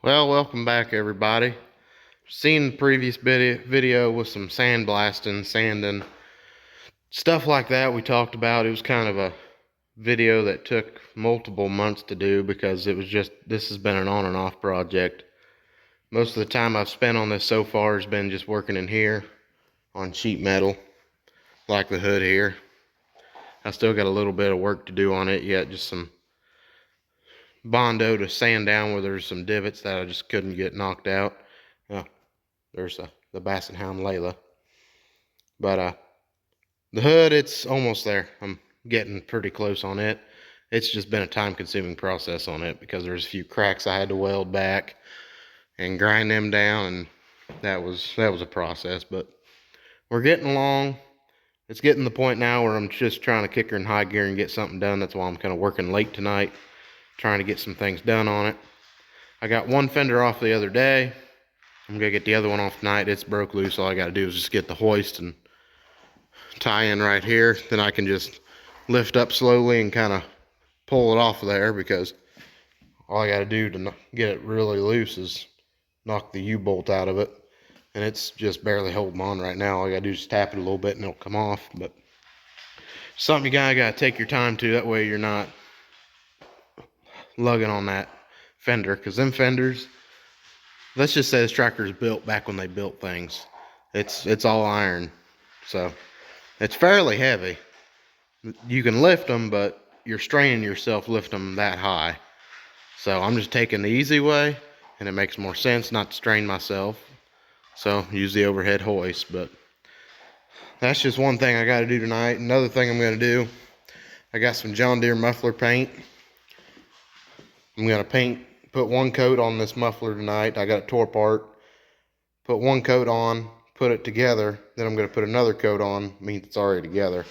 Well, welcome back everybody. Seen the previous video with some sandblasting, sanding, stuff like that we talked about. It was kind of a video that took multiple months to do because this has been an on and off project. Most of the time I've spent on this so far has been just working in here on sheet metal, like the hood here. I still got a little bit of work to do on it yet, just some Bondo to sand down where there's some divots that I just couldn't get knocked out. There's the Basset Hound Layla. But the hood, it's almost there. I'm getting pretty close on it. It's just been a time-consuming process on it because there's a few cracks I had to weld back and grind them down, and that was a process. But we're getting along. It's getting to the point now where I'm just trying to kick her in high gear and get something done. That's why I'm kind of working late tonight, trying to get some things done on it. I got one fender off the other day. I'm gonna get the other one off tonight. It's broke loose. All I gotta do is just get the hoist and tie in right here. Then I can just lift up slowly and kind of pull it off of there, because all I gotta do to get it really loose is knock the U-bolt out of it. And it's just barely holding on right now. All I gotta do is just tap it a little bit and it'll come off. But something you gotta take your time to. That way you're not lugging on that fender, because them fenders, let's just say this tractor is built back when they built things. It's all iron, so it's fairly heavy. You can lift them, but you're straining yourself lifting them that high. So I'm just taking the easy way, and it makes more sense not to strain myself. So use the overhead hoist. But that's just one thing I got to do tonight. Another thing I'm going to do, I got some John Deere muffler paint. I'm going to put one coat on this muffler tonight. I got it tore apart. Put one coat on, put it together. Then I'm going to put another coat on, means it's already together.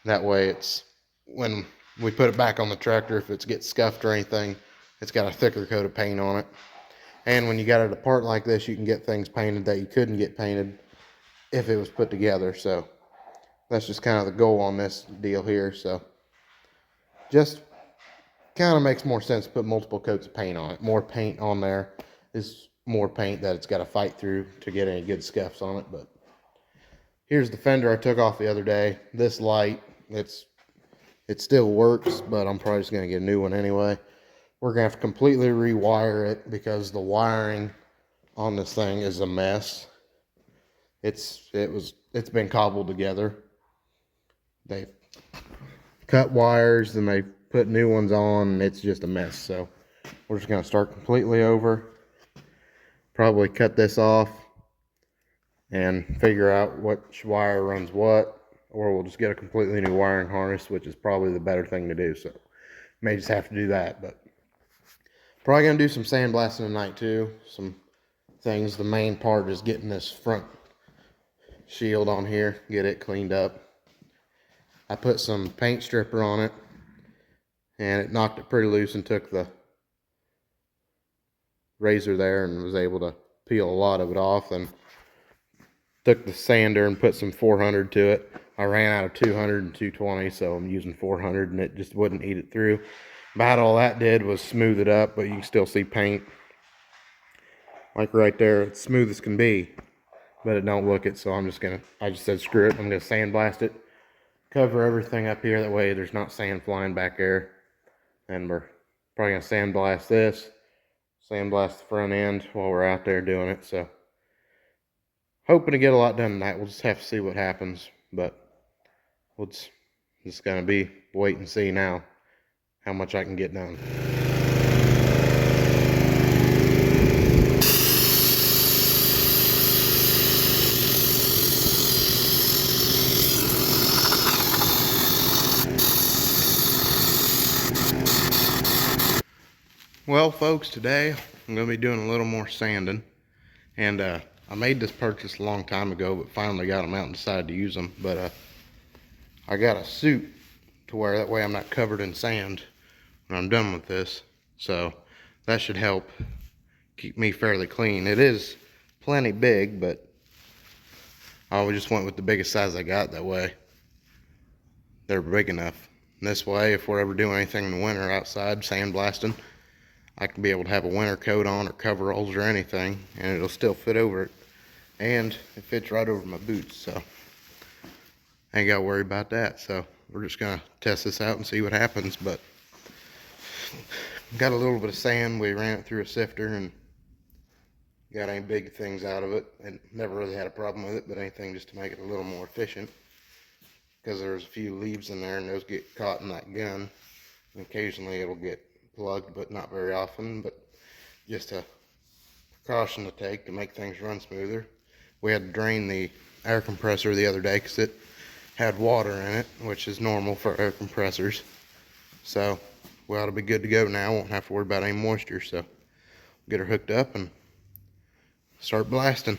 That way it's, when we put it back on the tractor, if it gets scuffed or anything, it's got a thicker coat of paint on it. And when you got it apart like this, you can get things painted that you couldn't get painted if it was put together. So that's just kind of the goal on this deal here. So just kind of makes more sense to put multiple coats of paint on it. More paint on there is more paint that it's got to fight through to get any good scuffs on it. But here's the fender I took off the other day. This light, it still works, but I'm probably just going to get a new one anyway. We're going to have to completely rewire it because the wiring on this thing is a mess. It's been cobbled together. They cut wires and they put new ones on, and it's just a mess. So we're just going to start completely over. Probably cut this off and figure out which wire runs what, or we'll just get a completely new wiring harness, which is probably the better thing to do. So may just have to do that. But probably going to do some sandblasting tonight too. Some things. The main part is getting this front shield on here, get it cleaned up. I put some paint stripper on it, and it knocked it pretty loose and took the razor there and was able to peel a lot of it off. And took the sander and put some 400 to it. I ran out of 200 and 220, so I'm using 400, and it just wouldn't eat it through. About all that did was smooth it up, but you can still see paint. Like right there, it's smooth as can be, but it don't look it. So I just said screw it, I'm gonna sandblast it, cover everything up here, that way there's not sand flying back there. And we're probably gonna sandblast this, sandblast the front end while we're out there doing it. So hoping to get a lot done tonight. We'll just have to see what happens, but it's just gonna be wait and see now how much I can get done. Well, folks, today I'm going to be doing a little more sanding. And I made this purchase a long time ago, but finally got them out and decided to use them. But I got a suit to wear, that way I'm not covered in sand when I'm done with this. So that should help keep me fairly clean. It is plenty big, but I just went with the biggest size I got. That way they're big enough. And this way, if we're ever doing anything in the winter outside, sandblasting, I can be able to have a winter coat on or coveralls or anything, and it'll still fit over it. And it fits right over my boots, so I ain't got to worry about that. So we're just gonna test this out and see what happens. But got a little bit of sand. We ran it through a sifter and got any big things out of it, and never really had a problem with it, but anything just to make it a little more efficient, because there's a few leaves in there and those get caught in that gun, and occasionally it'll get plugged, but not very often. But just a precaution to take to make things run smoother. We had to drain the air compressor the other day because it had water in it, which is normal for air compressors. So we ought to be good to go now. Won't have to worry about any moisture. So get her hooked up and start blasting.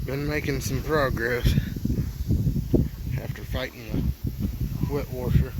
Been making some progress after fighting the wet washer.